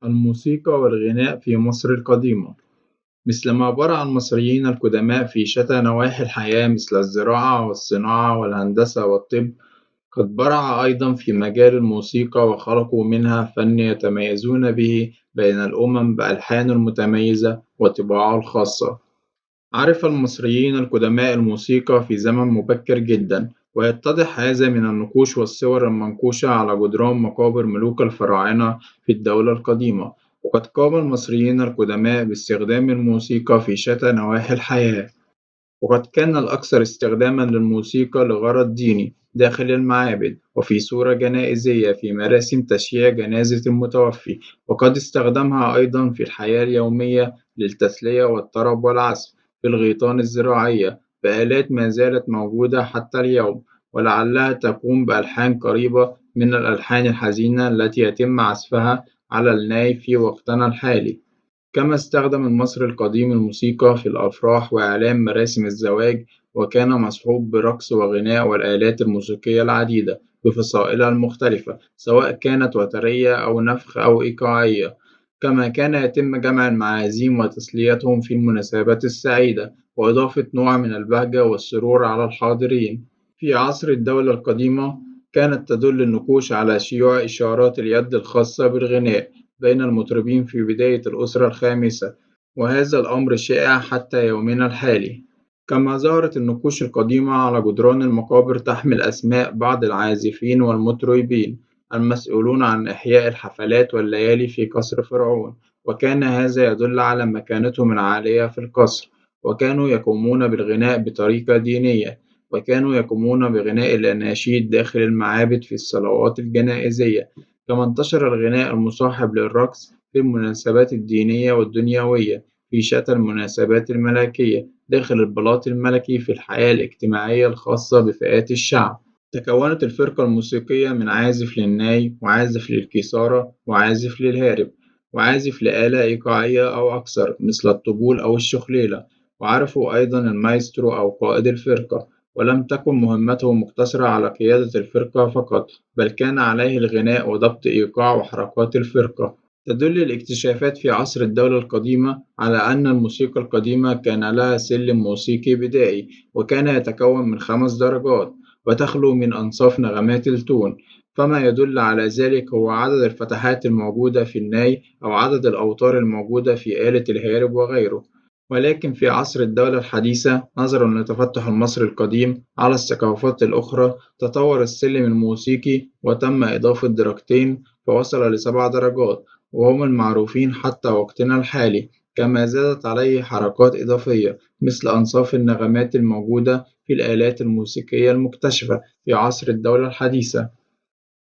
الموسيقى والغناء في مصر القديمة مثلما برع المصريين القدماء في شتى نواحي الحياة مثل الزراعة والصناعة والهندسة والطب، قد برع أيضا في مجال الموسيقى وخلقوا منها فن يتميزون به بين الأمم بألحانه المتميزة وطباعه الخاصة. عرف المصريين القدماء الموسيقى في زمن مبكر جدا، ويتضح هذا من النقوش والصور المنقوشة على جدران مقابر ملوك الفراعنة في الدولة القديمة. وقد قام المصريين القدماء باستخدام الموسيقى في شتى نواحي الحياة، وقد كان الأكثر استخدامًا للموسيقى لغرض ديني داخل المعابد، وفي صورة جنائزية في مراسم تشييع جنازة المتوفي، وقد استخدمها أيضًا في الحياة اليومية للتسلية والطرب والعزف. في الغيطان الزراعية بآلات ما زالت موجودة حتى اليوم، ولعلها تقوم بألحان قريبة من الألحان الحزينة التي يتم عزفها على الناي في وقتنا الحالي. كما استخدم المصري القديم الموسيقى في الأفراح وإعلان مراسم الزواج، وكان مصحوب برقص وغناء والآلات الموسيقية العديدة بفصائلها المختلفة، سواء كانت وترية أو نفخ أو إيقاعية. كما كان يتم جمع المعازيم وتسليتهم في المناسبات السعيدة، وإضافة نوع من البهجة والسرور على الحاضرين. في عصر الدولة القديمة كانت تدل النقوش على شيوع إشارات اليد الخاصة بالغناء بين المطربين في بداية الأسرة الخامسة، وهذا الأمر شائع حتى يومنا الحالي. كما ظهرت النقوش القديمة على جدران المقابر تحمل أسماء بعض العازفين والمطربين المسؤولون عن إحياء الحفلات والليالي في قصر فرعون، وكان هذا يدل على مكانتهم العالية في القصر. وكانوا يقومون بالغناء بطريقة دينية، وكانوا يقومون بغناء الأناشيد داخل المعابد في الصلوات الجنائزية. كما انتشر الغناء المصاحب للرقص في المناسبات الدينية والدنيوية في شتى المناسبات الملكية داخل البلاط الملكي. في الحياة الاجتماعية الخاصة بفئات الشعب، تكونت الفرقة الموسيقية من عازف للناي، وعازف للكيثارة، وعازف للهارب، وعازف لآلة إيقاعية أو أكثر مثل الطبول أو الشخليلة. وعرفوا أيضا المايسترو أو قائد الفرقة، ولم تكن مهمته مقتصرة على قيادة الفرقة فقط، بل كان عليه الغناء وضبط إيقاع وحركات الفرقة. تدل الاكتشافات في عصر الدولة القديمة على أن الموسيقى القديمة كان لها سلم موسيقي بدائي، وكان يتكون من 5 درجات، وتخلو من أنصاف نغمات التون. فما يدل على ذلك هو عدد الفتحات الموجودة في الناي أو عدد الأوتار الموجودة في آلة الهارب وغيره. ولكن في عصر الدولة الحديثة، نظرًا لتفتح المصري القديم على الثقافات الأخرى، تطور السلم الموسيقي وتم إضافة درجتين فوصل ل7 درجات، وهم المعروفين حتى وقتنا الحالي. كما زادت عليه حركات إضافية مثل أنصاف النغمات الموجودة في الآلات الموسيقية المكتشفة في عصر الدولة الحديثة.